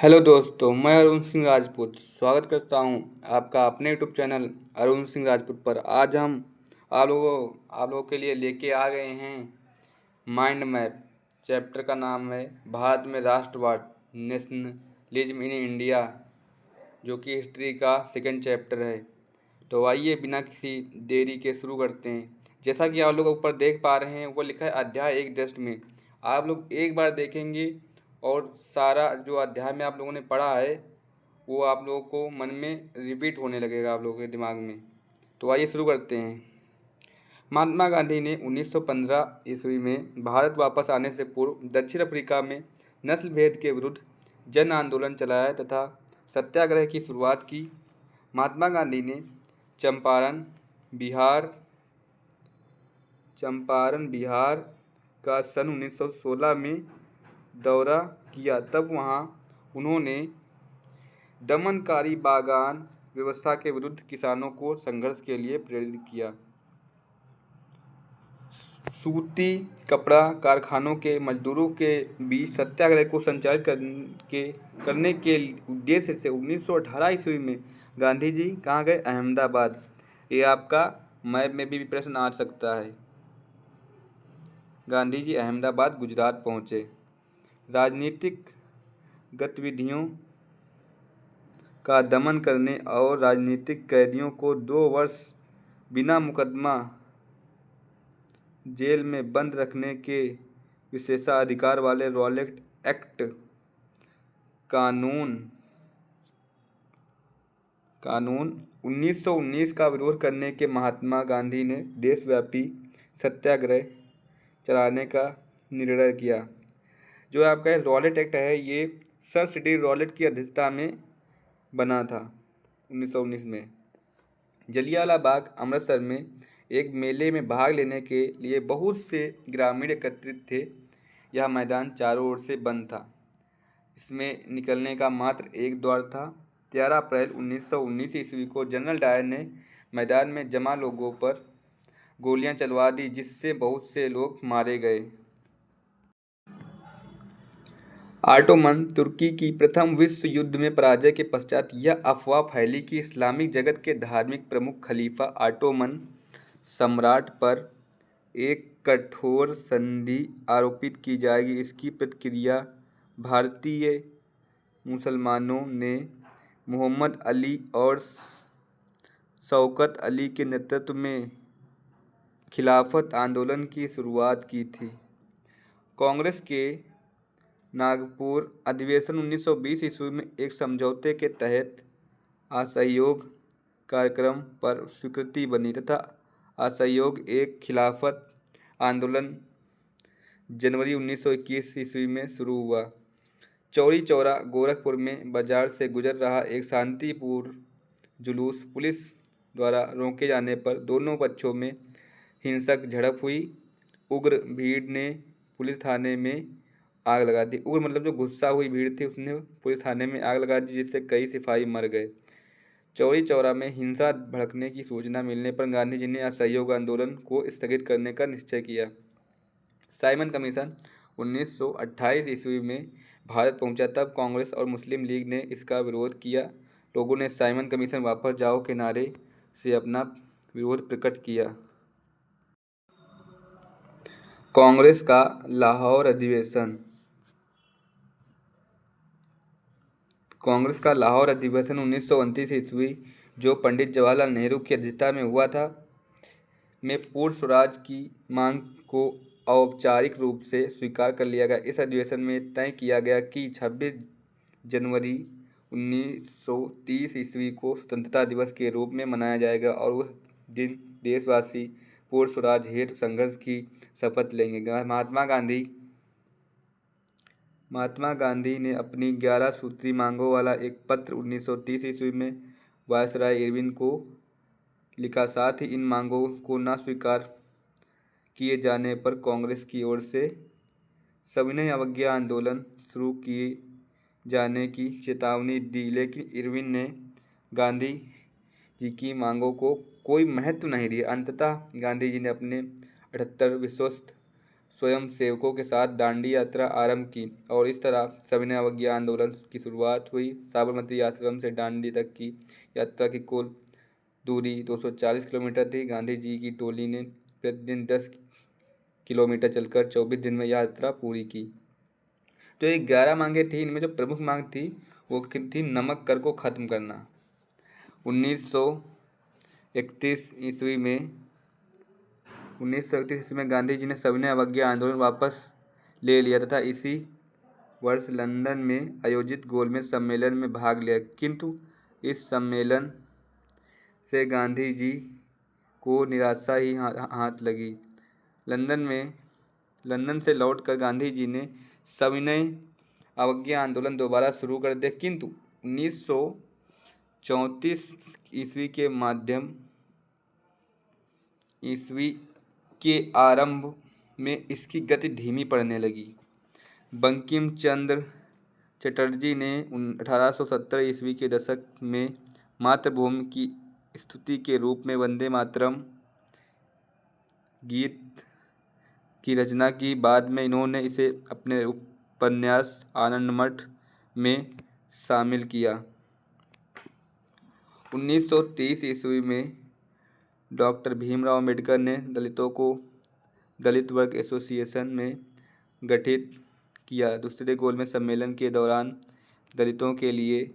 Hello दोस्तों, मैं अरुण सिंह राजपूत स्वागत करता हूं आपका अपने यूट्यूब चैनल अरुण सिंह राजपूत पर। आज हम आप लोगों के लिए लेके आ गए हैं माइंड मैप। चैप्टर का नाम है भारत में राष्ट्रवाद, नेशनलिज्म इन इंडिया, जो कि हिस्ट्री का सेकंड चैप्टर है। तो आइए बिना किसी देरी के शुरू करते हैं। जैसा कि आप लोग ऊपर देख पा रहे हैं, वो लिखा है अध्याय एक दृष्टि में। आप लोग एक बार देखेंगे और सारा जो अध्याय में आप लोगों ने पढ़ा है वो आप लोगों को मन में रिपीट होने लगेगा आप लोगों के दिमाग में। तो आइए शुरू करते हैं। महात्मा गांधी ने 1915 ईस्वी में भारत वापस आने से पूर्व दक्षिण अफ्रीका में नस्ल भेद के विरुद्ध जन आंदोलन चलाया तथा सत्याग्रह की शुरुआत की। महात्मा गांधी ने चंपारण बिहार का सन 1916 में दौरा किया। तब वहां उन्होंने दमनकारी बागान व्यवस्था के विरुद्ध किसानों को संघर्ष के लिए प्रेरित किया। सूती कपड़ा कारखानों के मजदूरों के बीच सत्याग्रह को संचालित करने के उद्देश्य से 1918 ईस्वी में गांधी जी कहाँ गए? अहमदाबाद। ये आपका मैप में भी प्रश्न आ सकता है। गांधी जी अहमदाबाद गुजरात पहुँचे। राजनीतिक गतिविधियों का दमन करने और राजनीतिक कैदियों को 2 वर्ष बिना मुकदमा जेल में बंद रखने के विशेषाधिकार वाले रॉलेट एक्ट कानून 1919 का विरोध करने के महात्मा गांधी ने देशव्यापी सत्याग्रह चलाने का निर्णय किया। जो आपका रॉलेट एक्ट है, ये सर सिटी रॉलेट की अध्यक्षता में बना था 1919 में। जलियांवाला बाग अमृतसर में एक मेले में भाग लेने के लिए बहुत से ग्रामीण एकत्रित थे। यह मैदान चारों ओर से बंद था। इसमें निकलने का मात्र एक द्वार था। 13 अप्रैल 1919 ईस्वी को जनरल डायर ने मैदान में जमा लोगों पर गोलियां चलवा दी, जिससे बहुत से लोग मारे गए। ऑटोमन तुर्की की प्रथम विश्व युद्ध में पराजय के पश्चात यह अफवाह फैली कि इस्लामिक जगत के धार्मिक प्रमुख खलीफा ऑटोमन सम्राट पर एक कठोर संधि आरोपित की जाएगी। इसकी प्रतिक्रिया भारतीय मुसलमानों ने मोहम्मद अली और शौकत अली के नेतृत्व में खिलाफत आंदोलन की शुरुआत की थी। कांग्रेस के नागपुर अधिवेशन 1920 ईस्वी में एक समझौते के तहत असहयोग कार्यक्रम पर स्वीकृति बनी तथा असहयोग एक खिलाफत आंदोलन जनवरी 1921 ईस्वी में शुरू हुआ। चौरी चौरा गोरखपुर में बाजार से गुजर रहा एक शांतिपूर्ण जुलूस पुलिस द्वारा रोके जाने पर दोनों पक्षों में हिंसक झड़प हुई। उग्र भीड़ ने पुलिस थाने में आग लगा दी। उग्र मतलब जो गुस्सा हुई भीड़ थी, उसने पुलिस थाने में आग लगा दी, जिससे कई सिपाही मर गए। चौरी चौरा में हिंसा भड़कने की सूचना मिलने पर गांधी जी ने असहयोग आंदोलन को स्थगित करने का निश्चय किया। साइमन कमीशन 1928 ईस्वी में भारत पहुंचा। तब कांग्रेस और मुस्लिम लीग ने इसका विरोध किया। लोगों ने साइमन कमीशन वापस जाओ के नारे से अपना विरोध प्रकट किया। कांग्रेस का लाहौर अधिवेशन 1929 ईस्वी, जो पंडित जवाहरलाल नेहरू की अध्यक्षता में हुआ था, में पूर्ण स्वराज की मांग को औपचारिक रूप से स्वीकार कर लिया गया। इस अधिवेशन में तय किया गया कि 26 जनवरी 1930 ईस्वी को स्वतंत्रता दिवस के रूप में मनाया जाएगा और उस दिन देशवासी पूर्ण स्वराज हेतु संघर्ष की शपथ लेंगे। महात्मा गांधी ने अपनी 11 सूत्री मांगों वाला एक पत्र 1930 ईस्वी में वायसराय इरविन को लिखा। साथ ही इन मांगों को न स्वीकार किए जाने पर कांग्रेस की ओर से सविनय अवज्ञा आंदोलन शुरू किए जाने की चेतावनी दी, लेकिन इरविन ने गांधी जी की मांगों को कोई महत्व नहीं दिया। अंततः गांधी जी ने अपने 78 विश्वस्त स्वयंसेवकों के साथ दांडी यात्रा आरंभ की और इस तरह सविनय अवज्ञा आंदोलन की शुरुआत हुई। साबरमती आश्रम से दांडी तक की यात्रा की कुल दूरी 240 किलोमीटर थी। गांधी जी की टोली ने प्रतिदिन 10 किलोमीटर चलकर 24 दिन में यात्रा पूरी की। तो ये 11 मांगे थी, इनमें जो प्रमुख मांग थी वो थी नमक कर को खत्म करना। 1931 ईस्वी में गांधी जी ने सविनय अवज्ञा आंदोलन वापस ले लिया तथा इसी वर्ष लंदन में आयोजित गोलमेज सम्मेलन में भाग लिया, किंतु इस सम्मेलन से गांधी जी को निराशा ही हाथ लगी। लंदन से लौटकर गांधी जी ने सविनय अवज्ञा आंदोलन दोबारा शुरू कर दिया, किंतु 1934 ईस्वी के आरंभ में इसकी गति धीमी पड़ने लगी। बंकिम चंद्र चटर्जी ने 1870 ईस्वी के दशक में मातृभूमि की स्तुति के रूप में वंदे मातरम गीत की रचना की। बाद में इन्होंने इसे अपने उपन्यास आनंदमठ में शामिल किया। 1930 ईस्वी में डॉक्टर भीमराव अम्बेडकर ने दलितों को दलित वर्ग एसोसिएशन में गठित किया। दूसरे गोलमेज सम्मेलन के दौरान दलितों के लिए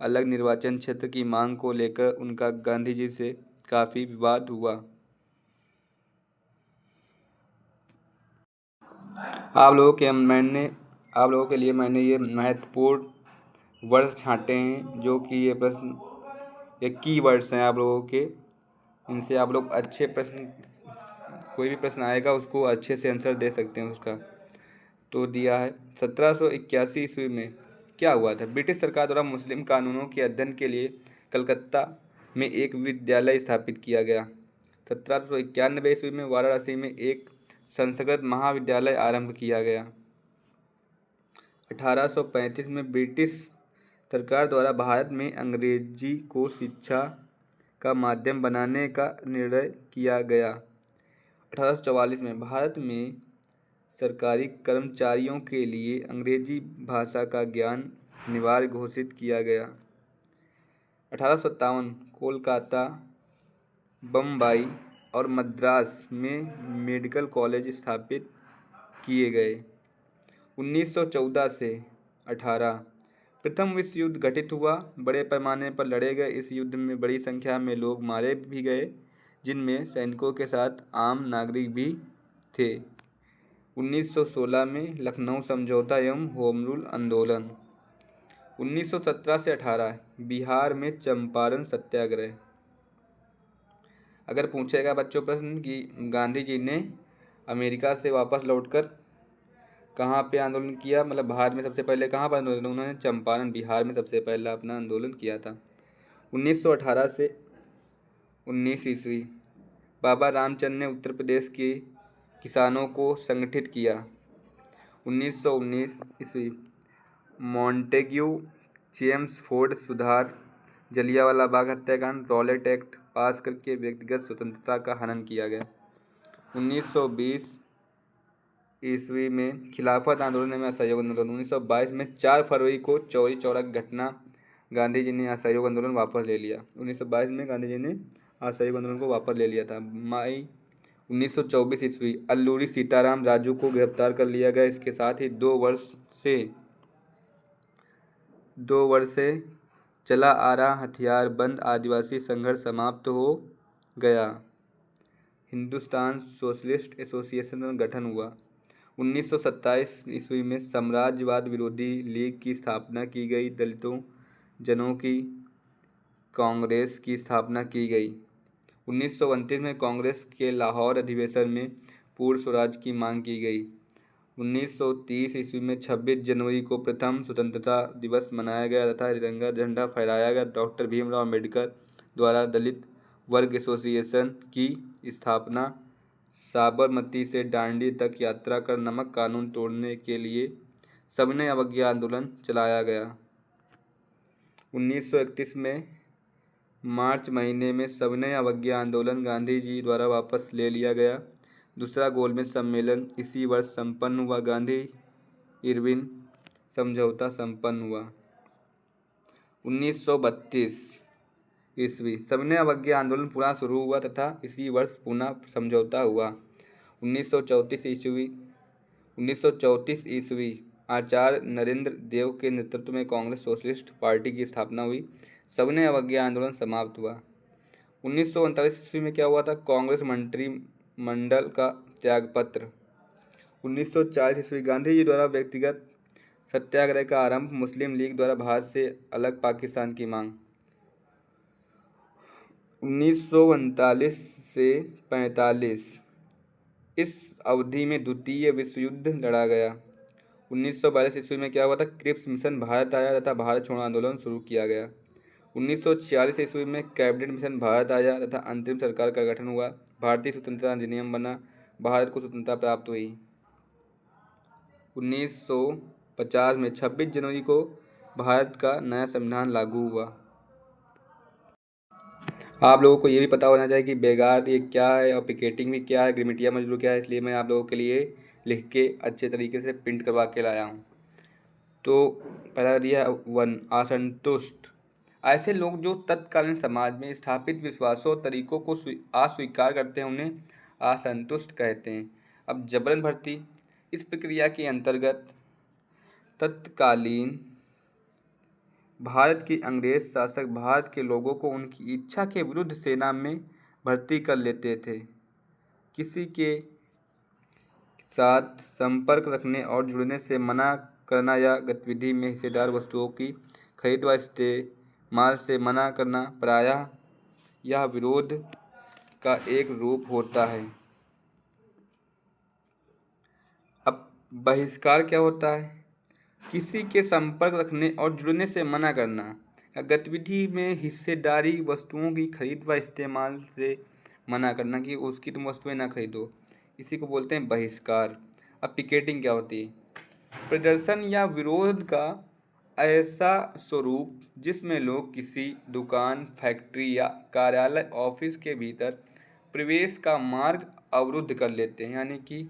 अलग निर्वाचन क्षेत्र की मांग को लेकर उनका गांधी जी से काफ़ी विवाद हुआ। आप लोगों के लिए मैंने ये महत्वपूर्ण वर्ड छांटे हैं, जो कि ये प्रश्न ये की वर्ड्स हैं आप लोगों के। इनसे आप लोग अच्छे प्रश्न, कोई भी प्रश्न आएगा उसको अच्छे से आंसर दे सकते हैं उसका। तो दिया है 1781 ईस्वी में क्या हुआ था। ब्रिटिश सरकार द्वारा मुस्लिम कानूनों के अध्ययन के लिए कलकत्ता में एक विद्यालय स्थापित किया गया। 1791 ईस्वी में वाराणसी में एक संस्कृत महाविद्यालय आरंभ किया गया। 1835 में ब्रिटिश सरकार द्वारा भारत में अंग्रेजी को शिक्षा का माध्यम बनाने का निर्णय किया गया। 1844 में भारत में सरकारी कर्मचारियों के लिए अंग्रेजी भाषा का ज्ञान अनिवार्य घोषित किया गया। 1857 कोलकाता, बम्बई और मद्रास में मेडिकल कॉलेज स्थापित किए गए। 1914 से 18 प्रथम विश्व युद्ध घटित हुआ। बड़े पैमाने पर लड़े गए इस युद्ध में बड़ी संख्या में लोग मारे भी गए, जिनमें सैनिकों के साथ आम नागरिक भी थे। 1916 में लखनऊ समझौता एवं होम रूल आंदोलन। 1917 से 18 बिहार में चंपारण सत्याग्रह। अगर पूछेगा बच्चों प्रश्न कि गांधी जी ने अमेरिका से वापस लौटकर कहाँ पे आंदोलन किया, मतलब भारत में सबसे पहले कहाँ पर आंदोलन, उन्होंने चंपारण बिहार में सबसे पहला अपना आंदोलन किया था। 1918 से 19 ईस्वी बाबा रामचंद्र ने उत्तर प्रदेश के किसानों को संगठित किया। 1919 ईस्वी मॉन्टेग्यू चेम्सफोर्ड सुधार, जलियांवाला बाग हत्याकांड, रॉलेट एक्ट पास करके व्यक्तिगत स्वतंत्रता का हनन किया गया। 1920 ईस्वी में खिलाफत आंदोलन में असहयोग आंदोलन। 1922 में 4 फरवरी को चौरी चौरा की घटना, गांधी जी ने असहयोग आंदोलन वापस ले लिया। 1922 में गांधी जी ने असहयोग आंदोलन को वापस ले लिया था। मई 1924 ईस्वी अल्लूरी सीताराम राजू को गिरफ्तार कर लिया गया। इसके साथ ही 2 वर्ष से चला आ रहा हथियार बंद आदिवासी संघर्ष समाप्त हो गया। हिंदुस्तान सोशलिस्ट एसोसिएशन का गठन हुआ। 1927 ईस्वी में साम्राज्यवाद विरोधी लीग की स्थापना की गई। दलितों जनों की कांग्रेस की स्थापना की गई। 1929 में कांग्रेस के लाहौर अधिवेशन में पूर्ण स्वराज की मांग की गई। 1930 ईस्वी में 26 जनवरी को प्रथम स्वतंत्रता दिवस मनाया गया तथा तिरंगा झंडा फहराया गया। डॉक्टर भीमराव अम्बेडकर द्वारा दलित वर्ग एसोसिएशन की स्थापना, साबरमती से दांडी तक यात्रा कर नमक कानून तोड़ने के लिए सविनय अवज्ञा आंदोलन चलाया गया। 1931 में मार्च महीने में सविनय अवज्ञा आंदोलन गांधी जी द्वारा वापस ले लिया गया। दूसरा गोलमेज सम्मेलन इसी वर्ष संपन्न हुआ। गांधी इरविन समझौता संपन्न हुआ। 1932 ईस्वी सविनय अवज्ञा आंदोलन पुनः शुरू हुआ तथा इसी वर्ष पुनः समझौता हुआ। 1934 ईस्वी आचार्य नरेंद्र देव के नेतृत्व में कांग्रेस सोशलिस्ट पार्टी की स्थापना हुई। सविनय अवज्ञा आंदोलन समाप्त हुआ। 1939 ईस्वी में क्या हुआ था? कांग्रेस मंत्रिमंडल का त्यागपत्र। 1940 ईस्वी गांधी जी द्वारा व्यक्तिगत सत्याग्रह का आरंभ। मुस्लिम लीग द्वारा भारत से अलग पाकिस्तान की मांग। 1939 से 45 इस अवधि में द्वितीय विश्व युद्ध लड़ा गया। 1942 ईस्वी में क्या हुआ था? क्रिप्स मिशन भारत आया तथा भारत छोड़ो आंदोलन शुरू किया गया। 1946 ईस्वी में कैबिनेट मिशन भारत आया तथा अंतरिम सरकार का गठन हुआ। भारतीय स्वतंत्रता अधिनियम बना। भारत को स्वतंत्रता प्राप्त हुई। 1950 में 26 जनवरी को भारत का नया संविधान लागू हुआ। आप लोगों को ये भी पता होना चाहिए कि बेगार ये क्या है और पिकेटिंग भी क्या है, गिरमिटिया मजदूर क्या है, इसलिए मैं आप लोगों के लिए लिख के अच्छे तरीके से प्रिंट करवा के लाया हूँ। तो पहला दिया 1 असंतुष्ट, ऐसे लोग जो तत्कालीन समाज में स्थापित विश्वासों और तरीकों को अस्वीकार करते हैं उन्हें असंतुष्ट कहते हैं। अब जबरन भर्ती, इस प्रक्रिया के अंतर्गत तत्कालीन भारत के अंग्रेज शासक भारत के लोगों को उनकी इच्छा के विरुद्ध सेना में भर्ती कर लेते थे। किसी के साथ संपर्क रखने और जुड़ने से मना करना या गतिविधि में हिस्सेदार वस्तुओं की खरीद व इस्तेमाल से मना करना प्रायः यह विरोध का एक रूप होता है। अब बहिष्कार क्या होता है? किसी के संपर्क रखने और जुड़ने से मना करना या गतिविधि में हिस्सेदारी वस्तुओं की खरीद व इस्तेमाल से मना करना कि उसकी तुम वस्तुएं ना खरीदो, इसी को बोलते हैं बहिष्कार। अब पिकेटिंग क्या होती है? प्रदर्शन या विरोध का ऐसा स्वरूप जिसमें लोग किसी दुकान, फैक्ट्री या कार्यालय, ऑफिस के भीतर प्रवेश का मार्ग अवरुद्ध कर लेते हैं। यानी कि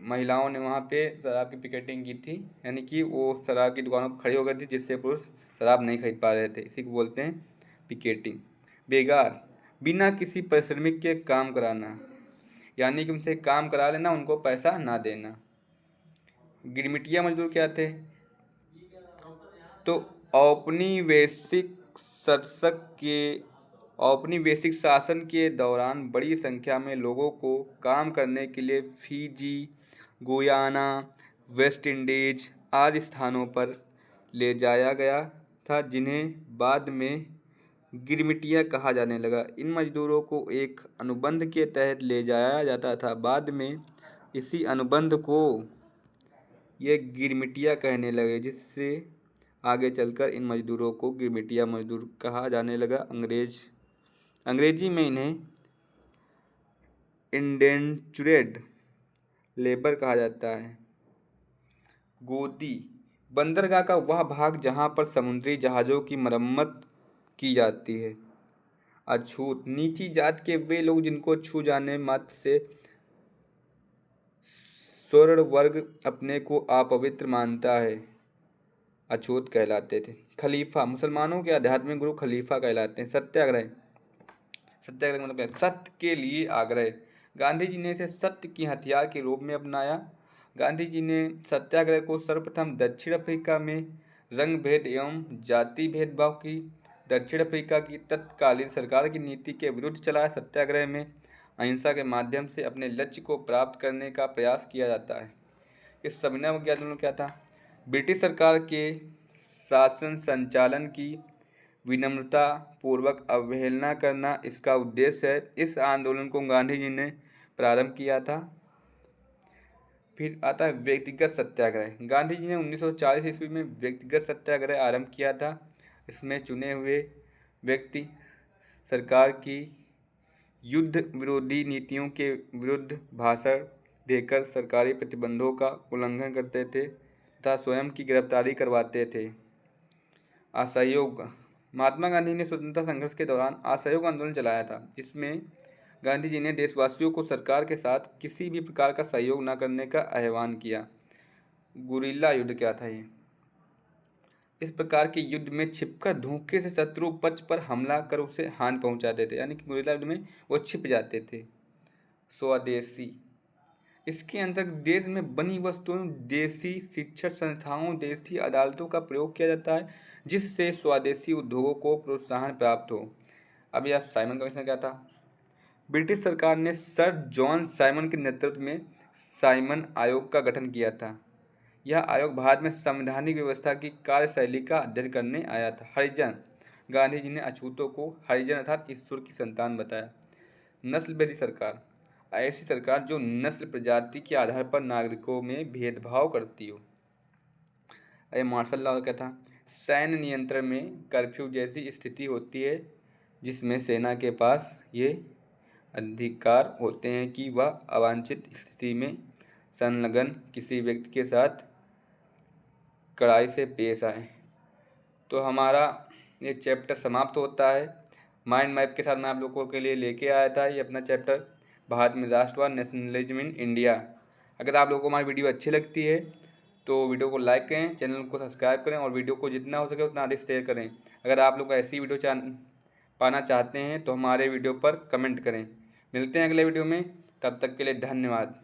महिलाओं ने वहाँ पे शराब की पिकेटिंग की थी, यानी कि वो शराब की दुकानों पर खड़ी हो गई थी जिससे पुरुष शराब नहीं खरीद पा रहे थे, इसी को बोलते हैं पिकेटिंग। बेगार, बिना किसी पारिश्रमिक के काम कराना, यानी कि उनसे काम करा लेना, उनको पैसा ना देना। गिरमिटिया मजदूर क्या थे? तो औपनिवेशिक शासन के दौरान बड़ी संख्या में लोगों को काम करने के लिए फिजी, गुयाना, वेस्ट इंडीज आदि स्थानों पर ले जाया गया था, जिन्हें बाद में गिरमिटिया कहा जाने लगा। इन मजदूरों को एक अनुबंध के तहत ले जाया जाता था। बाद में इसी अनुबंध को ये गिरमिटिया कहने लगे, जिससे आगे चलकर इन मजदूरों को गिरमिटिया मजदूर कहा जाने लगा। अंग्रेजी में इन्हें इंडेंचुरेड लेबर कहा जाता है। गोदी, बंदरगाह का वह भाग जहाँ पर समुद्री जहाज़ों की मरम्मत की जाती है। अछूत, नीची जात के वे लोग जिनको छू जाने मात्र से स्वर्ण वर्ग अपने को अपवित्र मानता है, अछूत कहलाते थे। खलीफा, मुसलमानों के आध्यात्मिक गुरु खलीफा कहलाते हैं। सत्याग्रह मतलब क्या? सत्य के लिए आग्रह। गांधी जी ने इसे सत्य की हथियार के रूप में अपनाया। गांधी जी ने सत्याग्रह को सर्वप्रथम दक्षिण अफ्रीका में रंग भेद एवं जाति भेदभाव की दक्षिण अफ्रीका की तत्कालीन सरकार की नीति के विरुद्ध चलाया। सत्याग्रह में अहिंसा के माध्यम से अपने लक्ष्य को प्राप्त करने का प्रयास किया जाता है। इस सविनय अवज्ञा आंदोलन क्या था? ब्रिटिश सरकार के शासन संचालन की विनम्रता पूर्वक अवहेलना करना इसका उद्देश्य है। इस आंदोलन को गांधी जी ने प्रारंभ किया था। फिर आता है व्यक्तिगत सत्याग्रह। गांधी जी ने 1940 ईस्वी में व्यक्तिगत सत्याग्रह आरंभ किया था। इसमें चुने हुए व्यक्ति सरकार की युद्ध विरोधी नीतियों के विरुद्ध भाषण देकर सरकारी प्रतिबंधों का उल्लंघन करते थे तथा स्वयं की गिरफ्तारी करवाते थे। असहयोग, महात्मा गांधी ने स्वतंत्रता संघर्ष के दौरान असहयोग आंदोलन चलाया था, जिसमें गांधी जी ने देशवासियों को सरकार के साथ किसी भी प्रकार का सहयोग न करने का आह्वान किया। गुरिल्ला युद्ध क्या था ये? इस प्रकार के युद्ध में छिपकर धोखे से शत्रु पक्ष पर हमला कर उसे हानि पहुंचाते थे, यानी कि गुरिल्ला युद्ध में वो छिप जाते थे। स्वदेशी, इसके अंतर्गत देश में बनी वस्तुओं, देसी शिक्षण संस्थाओं, देसी अदालतों का प्रयोग किया जाता है, जिससे स्वदेशी उद्योगों को प्रोत्साहन प्राप्त हो। अब यह साइमन कमीशन क्या था? ब्रिटिश सरकार ने सर जॉन साइमन के नेतृत्व में साइमन आयोग का गठन किया था। यह आयोग भारत में संवैधानिक व्यवस्था की कार्यशैली का अध्ययन करने आया था। हरिजन, गांधी जी ने अछूतों को हरिजन अर्थात ईश्वर की संतान बताया। नस्लभेदी सरकार, ऐसी सरकार जो नस्ल प्रजाति के आधार पर नागरिकों में भेदभाव करती हो। अरे मार्शल लॉ क्या था? सैन्य नियंत्रण में कर्फ्यू जैसी स्थिति होती है जिसमें सेना के पास ये अधिकार होते हैं कि वह अवांछित स्थिति में संलग्न किसी व्यक्ति के साथ कड़ाई से पेश आए। तो हमारा ये चैप्टर समाप्त होता है। माइंड मैप के साथ मैं आप लोगों के लिए लेके आया था ये अपना चैप्टर, भारत में राष्ट्रवाद, नेशनलिज्म इन इंडिया। अगर आप लोगों को हमारी वीडियो अच्छी लगती है तो वीडियो को लाइक करें, चैनल को सब्सक्राइब करें और वीडियो को जितना हो सके उतना अधिक शेयर करें। अगर आप लोग ऐसी वीडियो पाना चाहते हैं तो हमारे वीडियो पर कमेंट करें। मिलते हैं अगले वीडियो में, तब तक के लिए धन्यवाद।